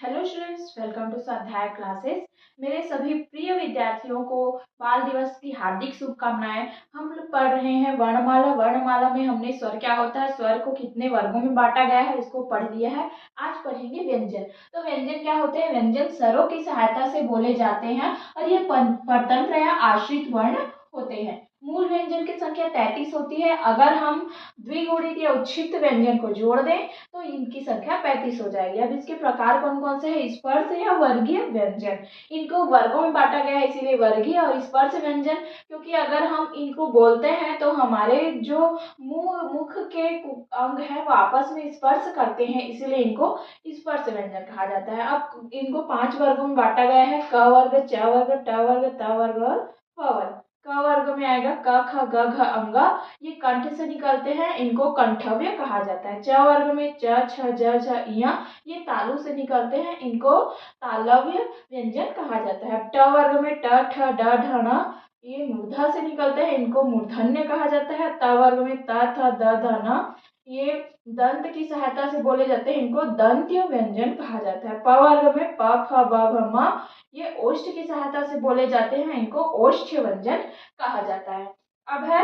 Hello students, welcome to स्वाध्याय classes. मेरे सभी प्रिय विद्यार्थियों को बाल दिवस की हार्दिक शुभकामनाएं। हम लोग पढ़ रहे हैं वर्णमाला। वर्णमाला में हमने स्वर क्या होता है, स्वर को कितने वर्गों में बांटा गया है, इसको पढ़ लिया है। आज पढ़ेंगे व्यंजन। तो व्यंजन क्या होते हैं? व्यंजन स्वरों की सहायता से बोले जाते हैं और ये परतंत्र या आश्रित वर्ण होते हैं। मूल व्यंजन की संख्या 33 होती है। अगर हम द्विगुणित या उच्छिष्ट व्यंजन को जोड़ दें तो इनकी संख्या 35 हो जाएगी। अब इसके प्रकार कौन कौन से हैं? स्पर्श या वर्गीय व्यंजन। इनको वर्गों में बांटा गया है, इसीलिए वर्गीय और स्पर्श व्यंजन। क्योंकि अगर हम इनको बोलते हैं तो हमारे जो मुख के अंग है वो आपस में स्पर्श करते हैं, इसीलिए इनको स्पर्श व्यंजन कहा जाता है। अब इनको 5 वर्गों में बांटा गया है: क वर्ग, च वर्ग, ट वर्ग, त वर्ग और फ वर्ग। क वर्ग में आएगा क, ख, ग, घ, अंग। ये कंठ से निकलते हैं, इनको कंठव्य कहा जाता है। च वर्ग में च, छ, ज, झ, य, ये तालु से निकलते हैं, इनको तालव्य व्यंजन कहा जाता है। ट वर्ग में ट, ठ, ड, ढ, ण, ये मूर्धा से निकलते हैं, इनको मूर्धन्य कहा जाता है। त वर्ग में त, थ, द, ध, न, ये दंत की सहायता से बोले जाते हैं, इनको दंत्य व्यंजन कहा जाता है। प वर्ग में प, फ, ब, भ, म, ये ओष्ठ की सहायता से बोले जाते हैं, इनको ओष्ठ्य व्यंजन कहा जाता है। अब है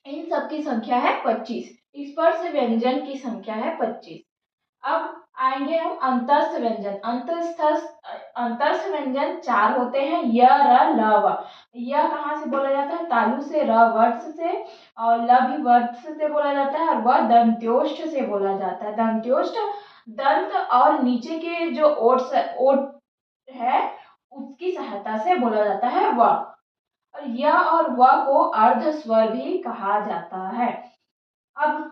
इन सब की संख्या है 25। स्पर्श व्यंजन की संख्या है 25। अब आएंगे हम अंतस्थ व्यंजन। अंतस्थ व्यंजन 4 होते हैं: य, र, ल, व। य कहाँ से बोला जाता है? तालु से। र वर्ष से और ल भी वर्ष से बोला जाता है और व दंत्योष्ठ से बोला जाता है। दंत्योष्ठ दंत और नीचे के जो ओठ है उसकी सहायता से बोला जाता है व। और य और व को अर्ध स्वर भी कहा जाता है। अब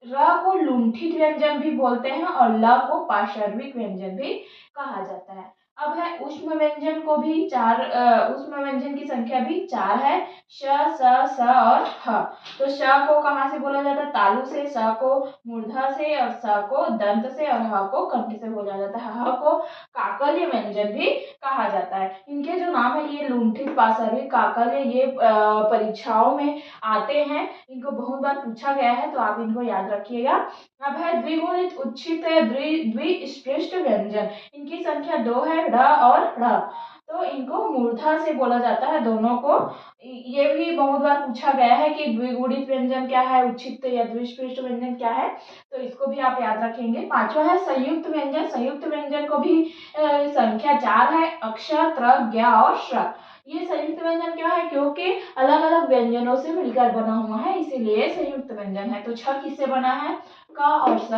र को लुंठित व्यंजन भी बोलते हैं और ल को पार्श्विक व्यंजन भी कहा जाता है। अब है ऊष्म व्यंजन को भी ऊष्म व्यंजन की संख्या भी 4 है: श, स, और ह। तो श को कहाँ से बोला जाता है? तालु से। स को मूर्धा से और स को दंत से और ह को कंठ से बोला जाता है। ह को काकल्य व्यंजन भी कहा जाता है। इनके जो नाम है ये लुंठित, पार्श्विक, काकल्य, ये परीक्षाओं में आते हैं, इनको बहुत बार पूछा गया है तो आप इनको याद रखिएगा। अब है द्विगुणित, उच्छिष्ट, द्विस्पृष्ट व्यंजन। इनकी संख्या 2 है: ढ और ढ़। तो इनको मूर्धा से बोला जाता है दोनों को। ये भी बहुत बार पूछा गया है कि द्विगुणित व्यंजन क्या है, उच्छिष्ट या द्विस्पृष्ट व्यंजन क्या है, तो इसको भी आप याद रखेंगे। 5वां है संयुक्त व्यंजन। संयुक्त व्यंजन को भी संख्या 4 है: अक्ष, त्र, ज्ञ और श्र। ये संयुक्त व्यंजन क्या है? क्योंकि अलग अलग व्यंजनों से मिलकर बना हुआ है, इसीलिए संयुक्त व्यंजन है। तो छ किससे बना है? क और स